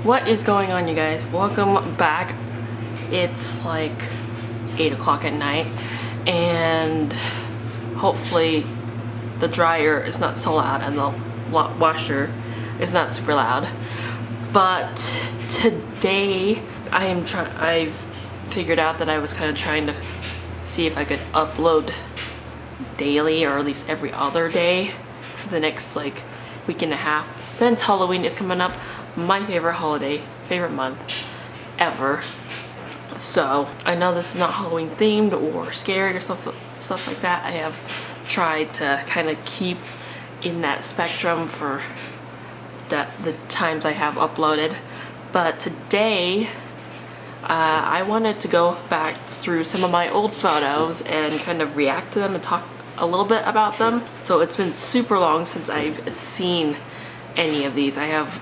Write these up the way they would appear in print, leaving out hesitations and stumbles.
What is going on, you guys? Welcome back. It's like 8 o'clock at night and hopefully the dryer is not so loud and the washer is not super loud. But today I've figured out that I was kind of trying to see if I could upload daily or at least every other day for the next like week and a half since Halloween is coming up. My favorite holiday, favorite month ever. So I know this is not Halloween themed or scary or stuff like that. I have tried to kind of keep in that spectrum for the times I have uploaded. But today I wanted to go back through some of my old photos and kind of react to them and talk a little bit about them. So it's been super long since I've seen any of these. I've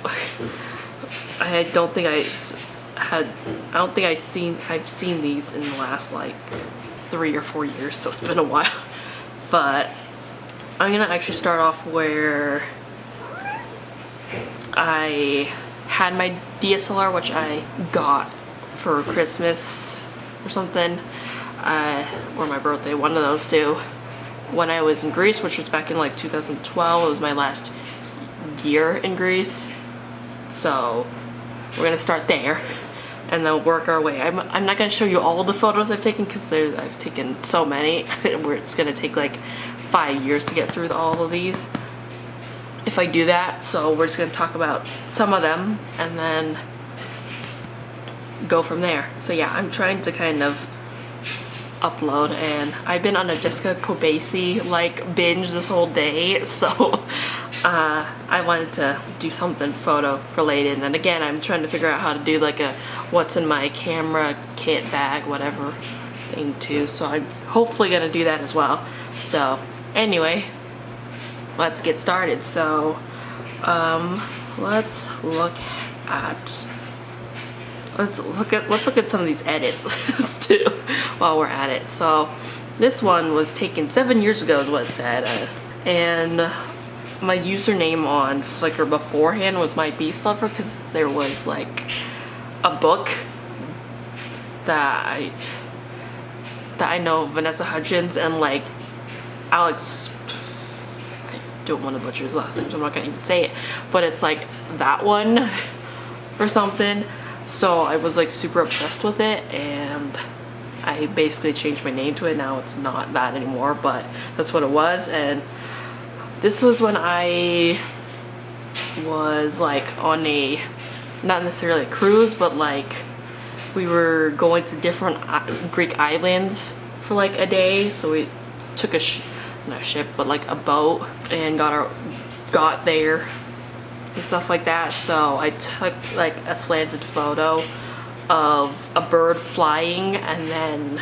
seen these in the last like 3 or 4 years, so it's been a while. But I'm gonna actually start off where I had my DSLR, which I got for Christmas or something, or my birthday, one of those two, when I was in Greece, which was back in like 2012. It was my last year in Greece. So we're gonna start there and then work our way. I'm not gonna show you all the photos I've taken because I've taken so many where it's gonna take like 5 years to get through all of these if I do that. So we're just gonna talk about some of them and then go from there. So yeah, I'm trying to kind of upload, and I've been on a Jessica Kobasi like binge this whole day, so I wanted to do something photo related. And again, I'm trying to figure out how to do like a what's in my camera kit bag whatever thing too, so I'm hopefully gonna do that as well. So anyway, let's get started. So let's look at some of these edits. Let's do while we're at it. So this one was taken 7 years ago is what it said, and my username on Flickr beforehand was my Beast Lover because there was like a book that I know Vanessa Hudgens and like Alex, I don't want to butcher his last name, so I'm not gonna even say it, but it's like that one or something. So I was like super obsessed with it, and I basically changed my name to it. Now it's not that anymore, but that's what it was. And this was when I was like on a, not necessarily a cruise, but like we were going to different Greek islands for like a day. So we took not a ship, but like a boat, and got there and stuff like that. So I took like a slanted photo of a bird flying, and then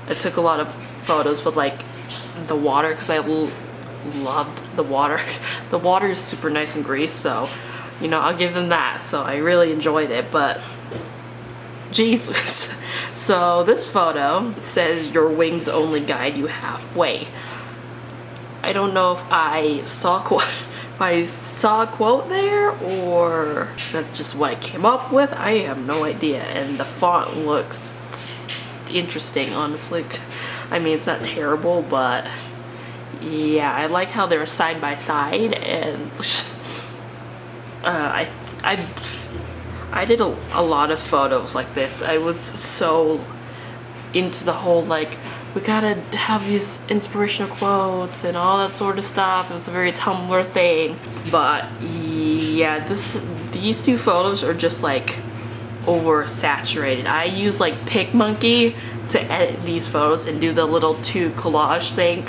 I took a lot of photos with like the water because I loved the water. The water is super nice in Greece, so you know, I'll give them that. So I really enjoyed it. But Jesus. So this photo says your wings only guide you halfway. I don't know if I saw a quote there or that's just what I came up with. I have no idea. And the font looks interesting, honestly. I mean, it's not terrible, but yeah, I like how they're side by side. And I did a lot of photos like this. I was so into the whole like, we gotta have these inspirational quotes and all that sort of stuff. It was a very Tumblr thing. But yeah, these two photos are just like oversaturated. I use like PicMonkey to edit these photos and do the little two collage thing,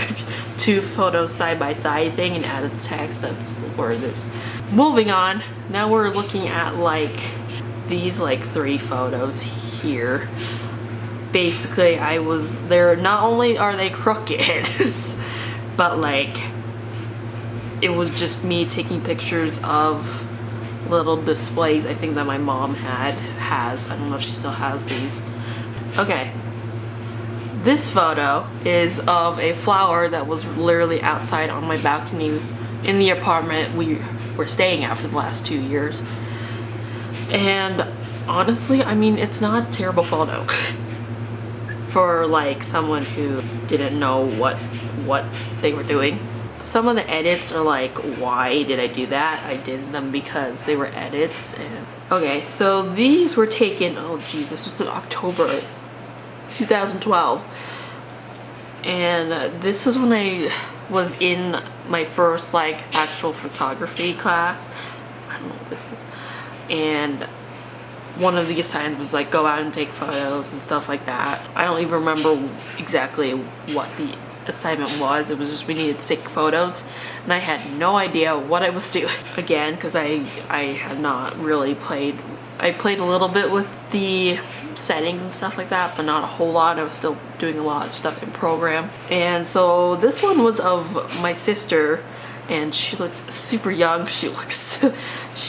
two photos side by side thing, and add a text. That's where this. Moving on, now we're looking at like these like 3 photos here. Basically, not only are they crooked, but like it was just me taking pictures of little displays I think that my mom has. I don't know if she still has these. Okay. This photo is of a flower that was literally outside on my balcony in the apartment we were staying at for the last 2 years. And honestly, I mean, it's not a terrible photo for like someone who didn't know what they were doing. Some of the edits are like, why did I do that? I did them because they were edits. And okay, so these were taken, oh geez, this was in October 2012. And this was when I was in my first like actual photography class. I don't know what this is. And one of the assignments was like go out and take photos and stuff like that. I don't even remember exactly what the assignment was. It was just we needed to take photos, and I had no idea what I was doing. Again, because I had not really played. I played a little bit with the settings and stuff like that, but not a whole lot. I was still doing a lot of stuff in program. And so this one was of my sister, and she looks super young. She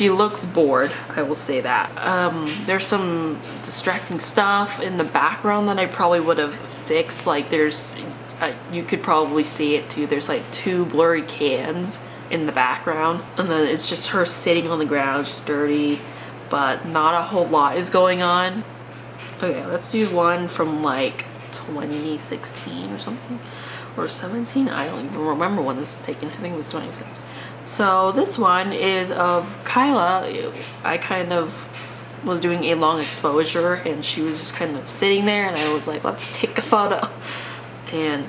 looks bored, I will say that. There's some distracting stuff in the background that I probably would have fixed. Like there's you could probably see it too. There's like 2 blurry cans in the background, and then it's just her sitting on the ground. She's dirty, but not a whole lot is going on. Okay, let's do one from like 2016 or something, or 17. I don't even remember when this was taken. I think it was 2016. So this one is of Kyla. I kind of was doing a long exposure, and she was just kind of sitting there, and I was like, let's take a photo. And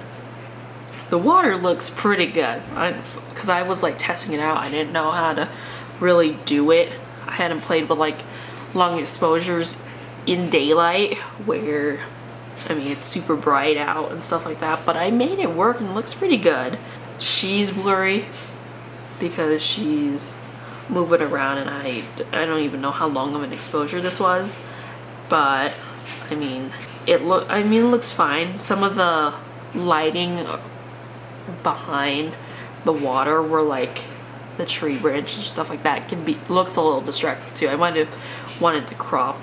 the water looks pretty good. Because I was like testing it out. I didn't know how to really do it. I hadn't played with like long exposures in daylight where, I mean, it's super bright out and stuff like that. But I made it work and it looks pretty good. She's blurry because she's moving around, and I don't even know how long of an exposure this was. But I mean, it looks fine. Some of the lighting behind the water where like the tree branch and stuff like that looks a little distracting too. I might have wanted to crop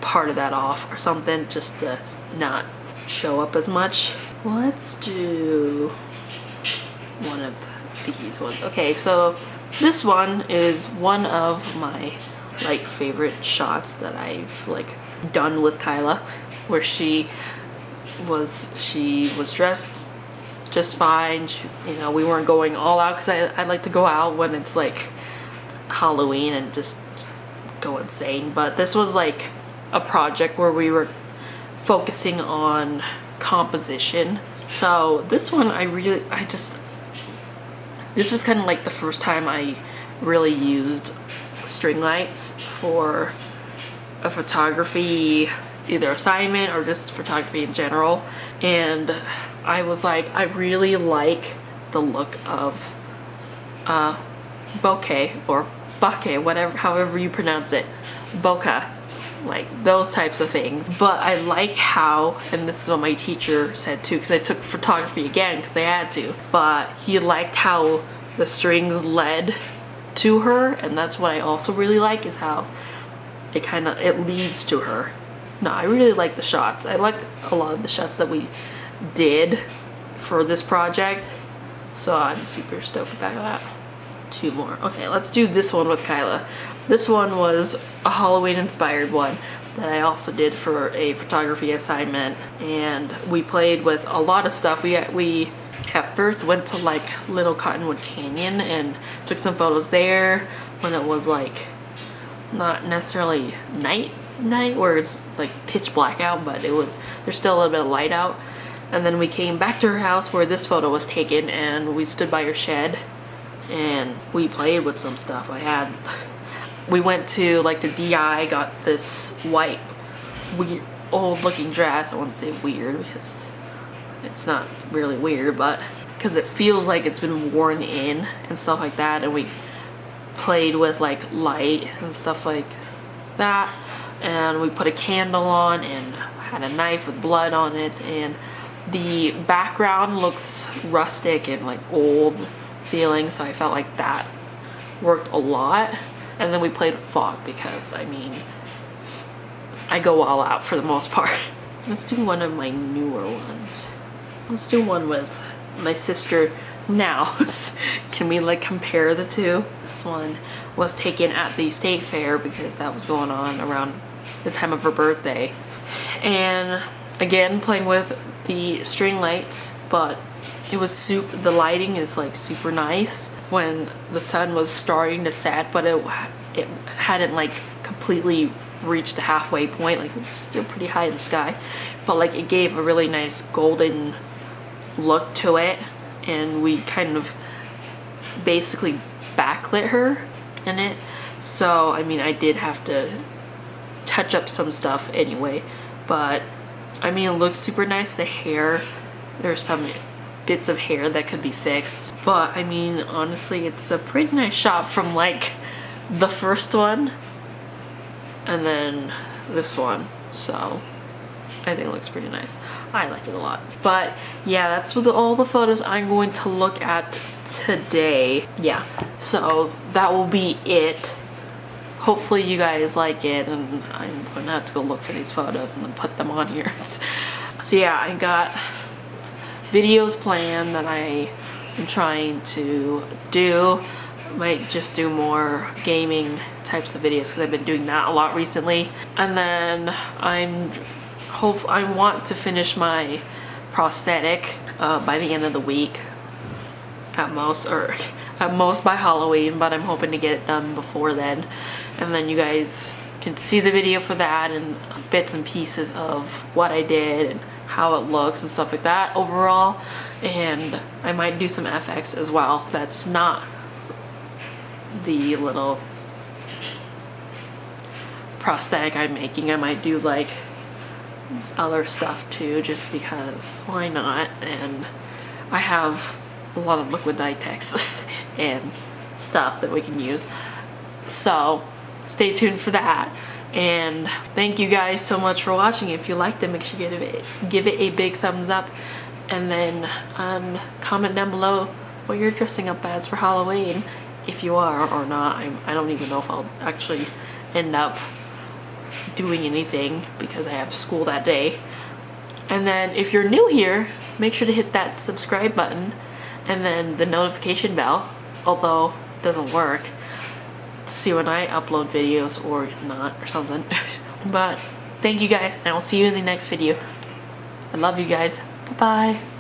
part of that off or something just to not show up as much. Let's do one of these ones. Okay, so this one is one of my like favorite shots that I've like done with Kyla, where she was dressed just fine. You know, we weren't going all out because I like to go out when it's like Halloween and just go insane. But this was like a project where we were focusing on composition. So this one this was kind of like the first time I really used string lights for a photography either assignment or just photography in general. And I was like, I really like the look of bokeh or bokeh, whatever, however you pronounce it, bokeh, like those types of things. But I like how, and this is what my teacher said too, because I took photography again because I had to, but he liked how the strings led to her, and that's what I also really like, is how it leads to her. No, I really like the shots. I like a lot of the shots that we did for this project, so I'm super stoked about that. 2 more. Okay, let's do this one with Kyla. This one was a Halloween inspired one that I also did for a photography assignment, and we played with a lot of stuff. We at first went to like Little Cottonwood Canyon and took some photos there when it was like not necessarily night where it's like pitch black out, but there's still a little bit of light out. And then we came back to her house where this photo was taken, and we stood by her shed and we played with some stuff. We went to like the DI, got this white weird old looking dress. I wouldn't say weird because it's not really weird, but because it feels like it's been worn in and stuff like that. And we played with like light and stuff like that, and we put a candle on and had a knife with blood on it, and the background looks rustic and like old feeling, so I felt like that worked a lot. And then we played with fog because I mean I go all out for the most part. Let's do one of my newer ones. Let's do one with my sister Now, can we like compare the two? This one was taken at the state fair because that was going on around the time of her birthday. And again, playing with the string lights, but it was the lighting is like super nice when the sun was starting to set, but it hadn't like completely reached the halfway point. Like, it was still pretty high in the sky, but like it gave a really nice golden look to it. And we kind of basically backlit her in it. So I mean, I did have to touch up some stuff anyway, but I mean, it looks super nice. The hair, there's some bits of hair that could be fixed, but I mean, honestly, it's a pretty nice shot from like the first one and then this one. So I think it looks pretty nice. I like it a lot. But yeah, that's with all the photos I'm going to look at today. Yeah, so that will be it. Hopefully you guys like it, and I'm gonna have to go look for these photos and then put them on here. So yeah, I got videos planned that I am trying to do. Might just do more gaming types of videos because I've been doing that a lot recently. And then I want to finish my prosthetic by the end of the week at most, or at most by Halloween, but I'm hoping to get it done before then. And then you guys can see the video for that and bits and pieces of what I did and how it looks and stuff like that overall. And I might do some FX as well. That's not the little prosthetic I'm making. I might do like other stuff too, just because why not? And I have a lot of liquid latex and stuff that we can use, so stay tuned for that. And thank you guys so much for watching. If you liked it, make sure you give it a big thumbs up, and then comment down below what you're dressing up as for Halloween, if you are or not. I don't even know if I'll actually end up doing anything because I have school that day. And then if you're new here, make sure to hit that subscribe button and then the notification bell, although it doesn't work, to see when I upload videos or not or something. But thank you guys, and I will see you in the next video. I love you guys. Bye bye.